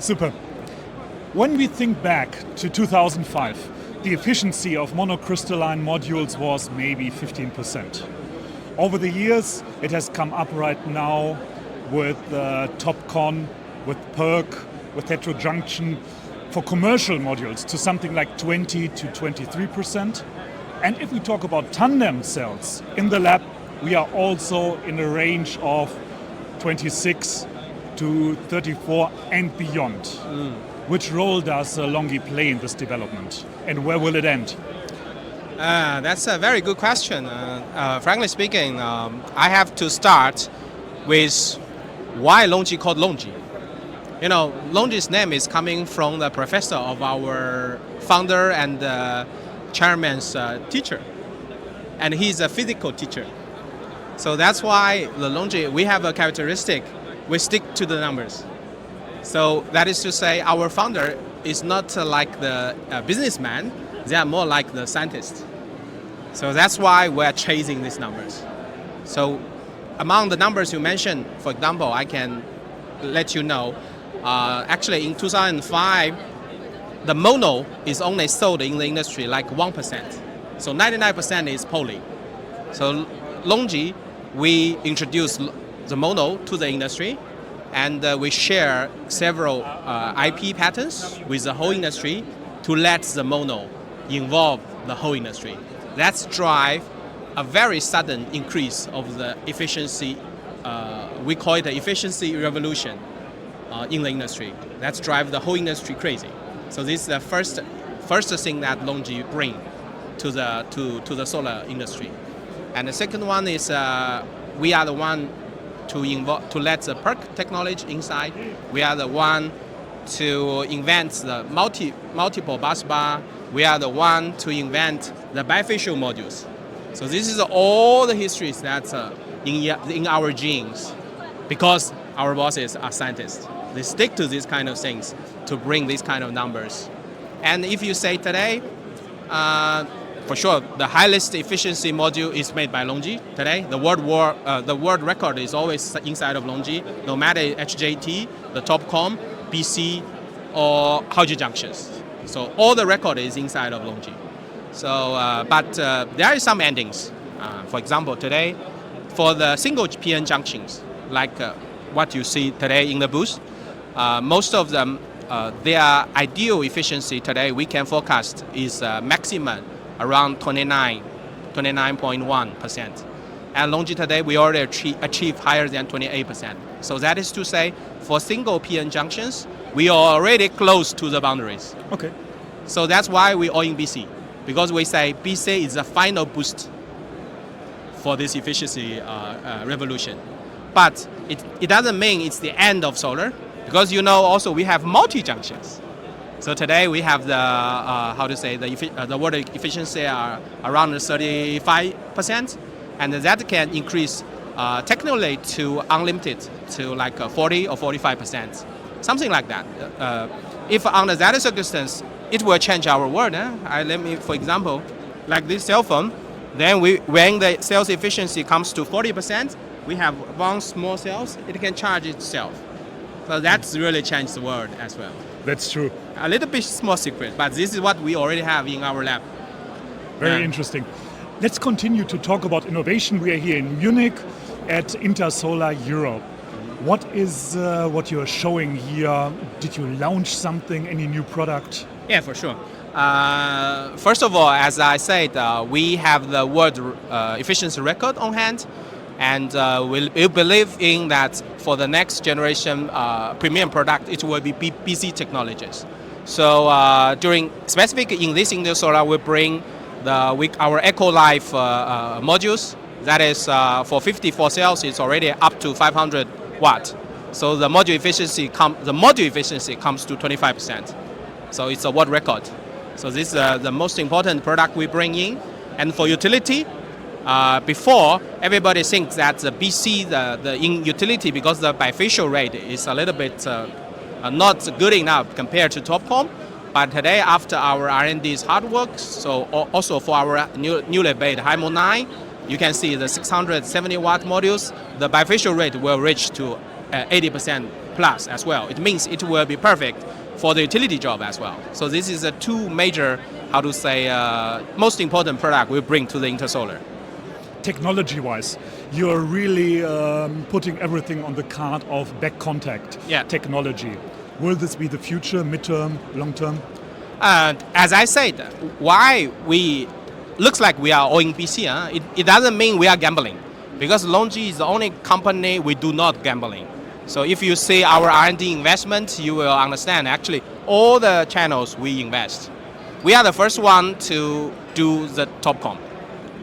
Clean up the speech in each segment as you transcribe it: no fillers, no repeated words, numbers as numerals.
Super. When we think back to 2005, the efficiency of monocrystalline modules was maybe 15%. Over the years, it has come up right now with TOPCon, with PERC, with heterojunction for commercial modules to something like 20 to 23%. And if we talk about tandem cells in the lab, we are also in a range of 26 to 34 and beyond. Which role does LONGi play in this development, and where will it end? That's a very good question. Frankly speaking, I have to start with why LONGi called LONGi. You know, LONGi's name is coming from the professor of our founder and chairman's teacher, and he's a physical teacher. So that's why the LONGi, we have a characteristic, we stick to the numbers. So that is to say, our founder is not like the businessman, they are more like the scientist. So that's why we're chasing these numbers. So among the numbers you mentioned, for example, I can let you know, actually in 2005, the mono is only sold in the industry like 1%. So 99% is poly. So LONGi, we introduced the mono to the industry, and we share several IP patents with the whole industry to let the mono involve the whole industry. That's drive a very sudden increase of the efficiency. We call it the efficiency revolution in the industry. That's drive the whole industry crazy. So this is the first thing that LONGi bring to the solar industry. And the second one is we are the one to let the PERC technology inside. We are the one to invent the multiple bus bar. We are the one to invent the bifacial modules. So this is all the histories that's in our genes, because our bosses are scientists. They stick to these kind of things to bring these kind of numbers. And if you say today, for sure, the highest efficiency module is made by LONGi today. The world record is always inside of LONGi, no matter HJT, the TOPCon, BC, or Haoji junctions. So all the record is inside of LONGi. So, but there are some endings. For example, today, for the single PN junctions, like what you see today in the booth, most of them, their ideal efficiency today we can forecast is maximum around 29.1%. And LONGi today, we already achieve higher than 28%. So that is to say, for single PN junctions, we are already close to the boundaries. Okay. So that's why we are in BC, because we say BC is the final boost for this efficiency revolution. But it doesn't mean it's the end of solar, because you know also we have multi-junctions. So today we have the the water efficiency are around 35%, and that can increase technically to unlimited to like 40 or 45%, something like that. If under that circumstance, it will change our world. Let me, for example, like this cell phone, then when the cells efficiency comes to 40%, we have one small cells, it can charge itself. So that's really changed the world as well. That's true. A little bit small secret, but this is what we already have in our lab. Very interesting. Let's continue to talk about innovation. We are here in Munich at Intersolar Europe. What is what you're showing here? Did you launch something, any new product? Yeah, for sure. First of all, as I said, we have the world efficiency record on hand, and we believe in that for the next generation premium product, it will be BC technologies. So during specific in this Intersolar, we bring our EcoLife modules. That is for 54 cells, it's already up to 500 watt. So the module efficiency comes to 25%. So it's a world record. So this is the most important product we bring in. And for utility, before everybody thinks that the BC, in utility, because the bifacial rate is a little bit not good enough compared to TOPCon. But today, after our R&D's hard work, so also for our newly made HIMO 9, you can see the 670 watt modules, the bifacial rate will reach to 80% plus as well. It means it will be perfect for the utility job as well. So this is the two major, most important product we bring to the Intersolar. Technology-wise, you're really putting everything on the card of back contact technology. Will this be the future, midterm, long-term? As I said, why we looks like we are all in BC, it doesn't mean we are gambling, because LONGi is the only company we do not gambling. So if you see our R&D investment, you will understand actually all the channels we invest. We are the first one to do the TopCom,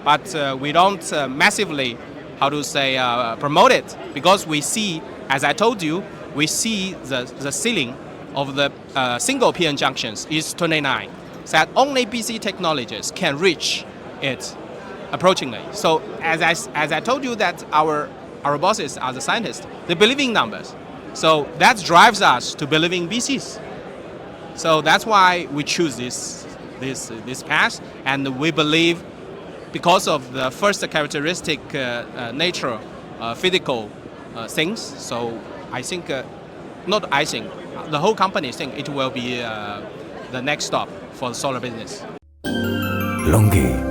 but we don't massively, promote it, because we see, as I told you, we see the ceiling of the single PN junctions is 29. So that only BC technologies can reach it approachingly. So as I told you that our bosses are the scientists, they believe in numbers. So that drives us to believe in BCs. So that's why we choose this path, and we believe because of the first characteristic nature, physical things. So I think, the whole company think it will be the next stop for the solar business. LONGi